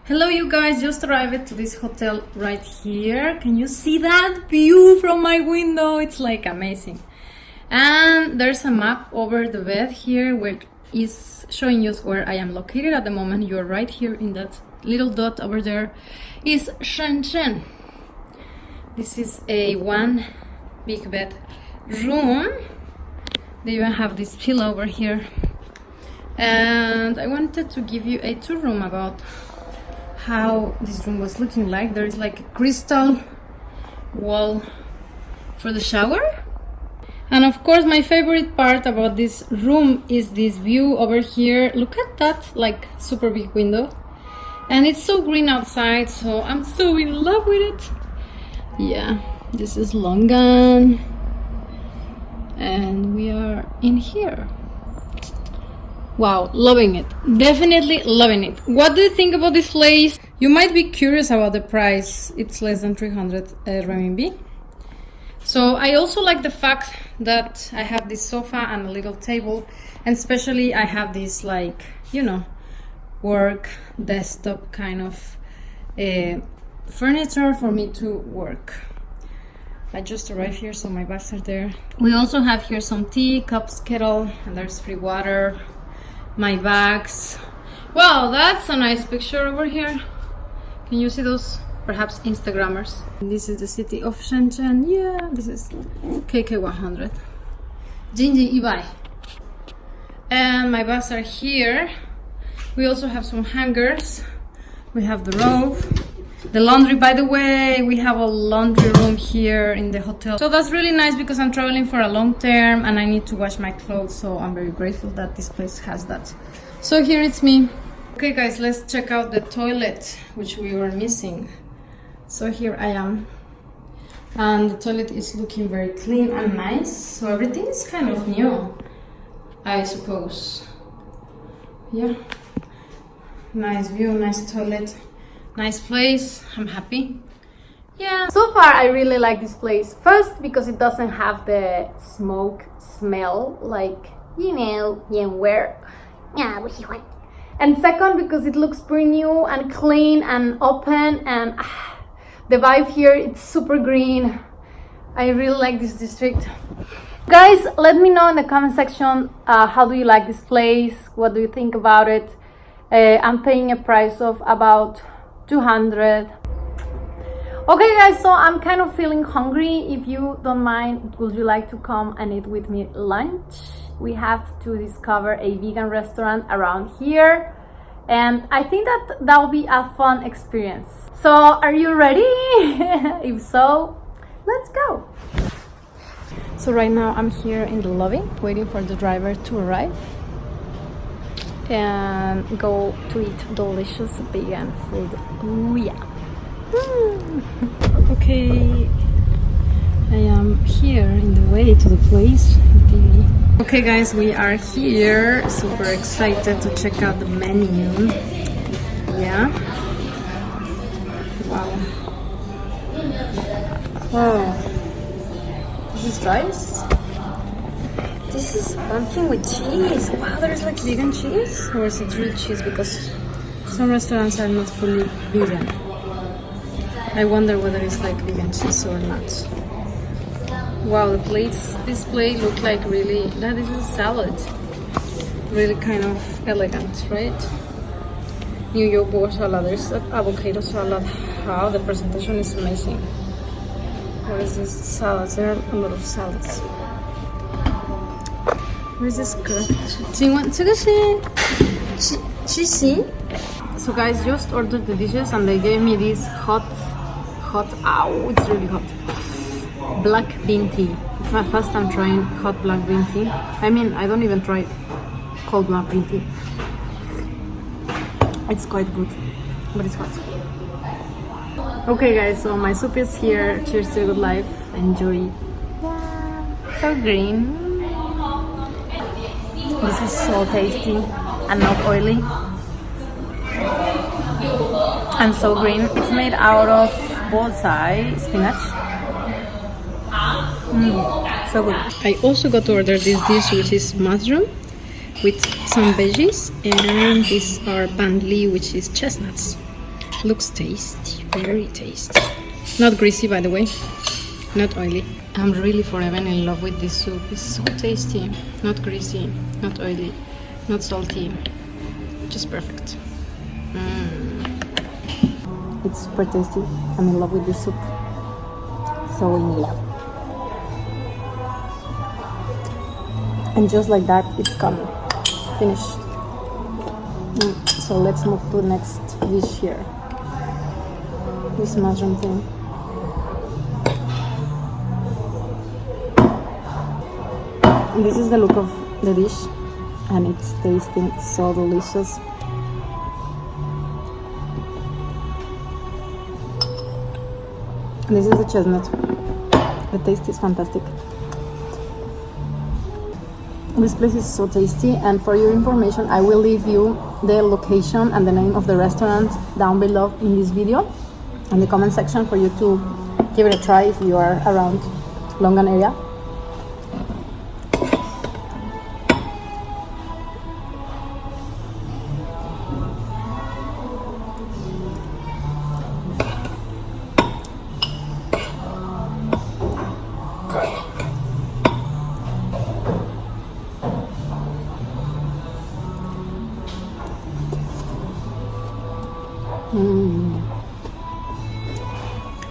Hello you guys, just arrived to this hotel right here. Can you see that view from my window? It's like amazing. And there's a map over the bed here where is showing you where I am located at the moment. You're right here in that little dot over there is SHENZHEN. This is a one big bed room. They even have this pillow over here. And I wanted to give you a tour room about how this room was looking like. There is like a crystal wall for the shower. And of course my favorite part about this room is this view over here. Look at that, like super big window. And it's so green outside, so I'm so in love with it. Yeah, this is Longan. And we are in here. Wow, loving it. Definitely loving it. What do you think about this place? You might be curious about the price. It's less than 300 renminbi. So I also like the fact that I have this sofa and a little table. And especially I have this, like, you know, work desktop kind of furniture for me to work. I just arrived here, so my bags are there. We also have here some tea, cups, kettle, and there's free water. My bags. Wow, that's a nice picture over here. Can you see those? Perhaps Instagrammers. This is the city of Shenzhen. Yeah, this is KK100. Jinji Ibai. And my bags are here. We also have some hangers. We have the robe. The laundry, by the way, we have a laundry room here in the hotel. So that's really nice because I'm traveling for a long term and I need to wash my clothes. So I'm very grateful that this place has that. So here it's me. Okay guys, let's check out the toilet, which we were missing. So here I am. And the toilet is looking very clean and nice. So everything is kind of new, I suppose. Yeah. Nice view, nice toilet. Nice place. I'm happy. Yeah. So far I really like this place. First, because it doesn't have the smoke smell, like, you know, and second, because it looks pretty new and clean and open, and the vibe here, it's super green. I really like this district. Guys, let me know in the comment section how do you like this place, what do you think about it. I'm paying a price of about 200. Okay guys, so I'm kind of feeling hungry. If you don't mind, would you like to come and eat with me lunch? We have to discover a vegan restaurant around here, and I think that will be a fun experience. So are you ready? If so, let's go. So right now I'm here in the lobby waiting for the driver to arrive and go to eat delicious vegan food. Ooh, yeah. Okay, I am here in the way to the place. Okay guys, we are here. Super excited to check out the menu. Yeah. Wow. Wow. This is rice. This is pumpkin with cheese. Wow, there's like vegan cheese? Or is it real cheese? Because some restaurants are not fully vegan. I wonder whether it's like vegan cheese or not. Wow, the plates, this plate looked like really, that is a salad. Really kind of elegant, right? New York bowl salad, there's avocado salad. Wow, the presentation is amazing. What is this? Salads, there are a lot of salads. What is this girl? So guys, just ordered the dishes and they gave me this hot, ow, it's really hot. Black bean tea. It's my first time trying hot black bean tea. I mean, I don't even try cold black bean tea. It's quite good, but it's hot. Okay guys, so my soup is here. Cheers to a good life. Enjoy. Yeah. So green. This is so tasty and not oily. And so green. It's made out of bonsai spinach. So good. I also got to order this dish, which is mushroom with some veggies, and these are bandli, which is chestnuts. Looks tasty, very tasty. Not greasy, by the way, not oily. I'm really forever in love with this soup. It's so tasty, not greasy, not oily, not salty, just perfect. It's super tasty. I'm in love with this soup. So in love. And just like that, it's come. Finished. So let's move to the next dish here. This mushroom thing. And this is the look of the dish, and it's tasting so delicious. This is the chestnut. The taste is fantastic. This place is so tasty, and for your information, I will leave you the location and the name of the restaurant down below in this video, in the comment section, for you to give it a try if you are around Longan area.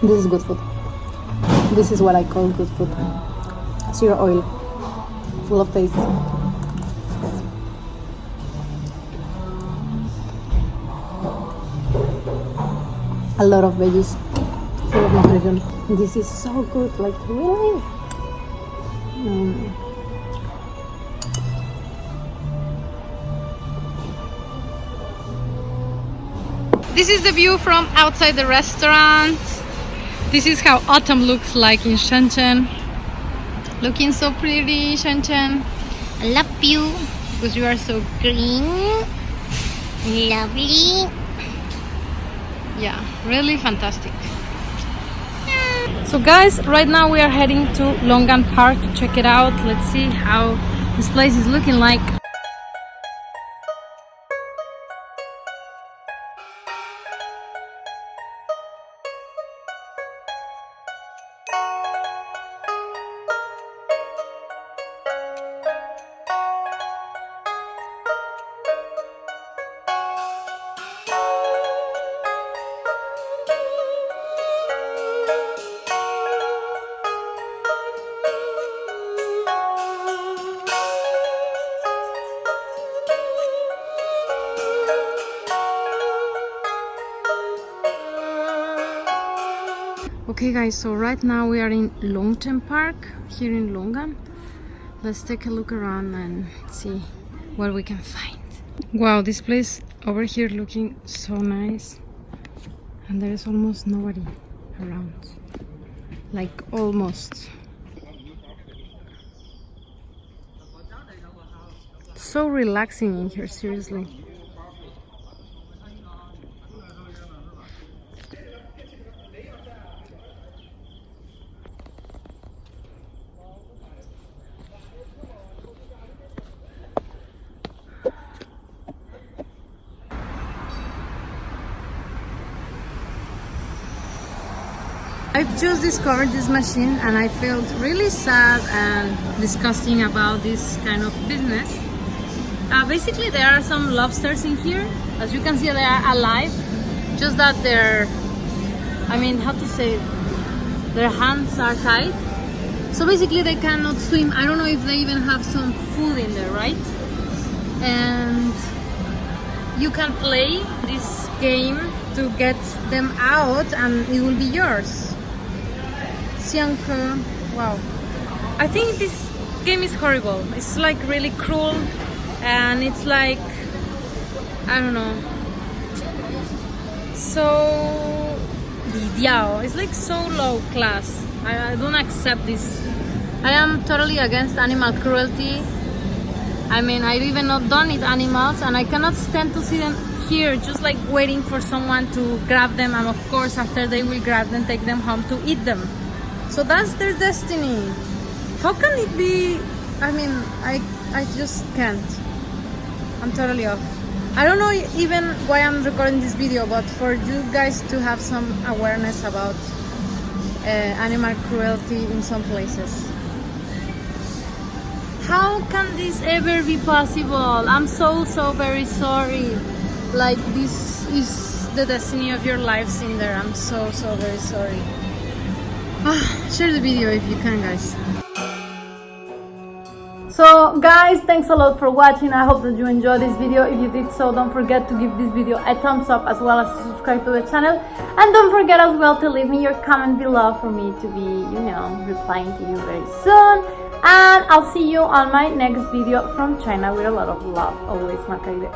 This is good food. This is what I call good food. Zero oil, full of taste. A lot of veggies, full of nutrition. This is so good, like really. This is the view from outside the restaurant. This is how autumn looks like in Shenzhen. Looking so pretty, Shenzhen. I love you because you are so green. Lovely. Yeah, really fantastic. So guys, right now we are heading to Longan Park to check it out. Let's see how this place is looking like. Okay guys, so right now we are in Longan Park here in Longan. Let's take a look around and see what we can find. Wow, this place over here looking so nice, and there is almost nobody around, like almost. So relaxing in here, seriously. I've just discovered this machine and I felt really sad and disgusting about this kind of business. Basically there are some lobsters in here. As you can see, they are alive, just that they're, I mean, how to say it? Their hands are tied, so basically they cannot swim. I don't know if they even have some food in there, right? And you can play this game to get them out and it will be yours. Wow, I think this game is horrible. It's like really cruel, and it's like, I don't know, so it's like so low class. I don't accept this. I am totally against animal cruelty. I mean, I even don't eat animals, and I cannot stand to see them here just like waiting for someone to grab them, and of course after they will grab them, take them home to eat them. So that's their destiny. How can it be? I mean, I just can't. I'm totally off. I don't know even why I'm recording this video, but for you guys to have some awareness about animal cruelty in some places. How can this ever be possible? I'm so very sorry. Like, this is the destiny of your lives in there. I'm so very sorry. Share the video if you can, guys. So guys, thanks a lot for watching. I hope that you enjoyed this video. If you did so, don't forget to give this video a thumbs up, as well as to subscribe to the channel. And don't forget as well to leave me your comment below for me to be, you know, replying to you very soon. And I'll see you on my next video from China with a lot of love. Always, marcarib.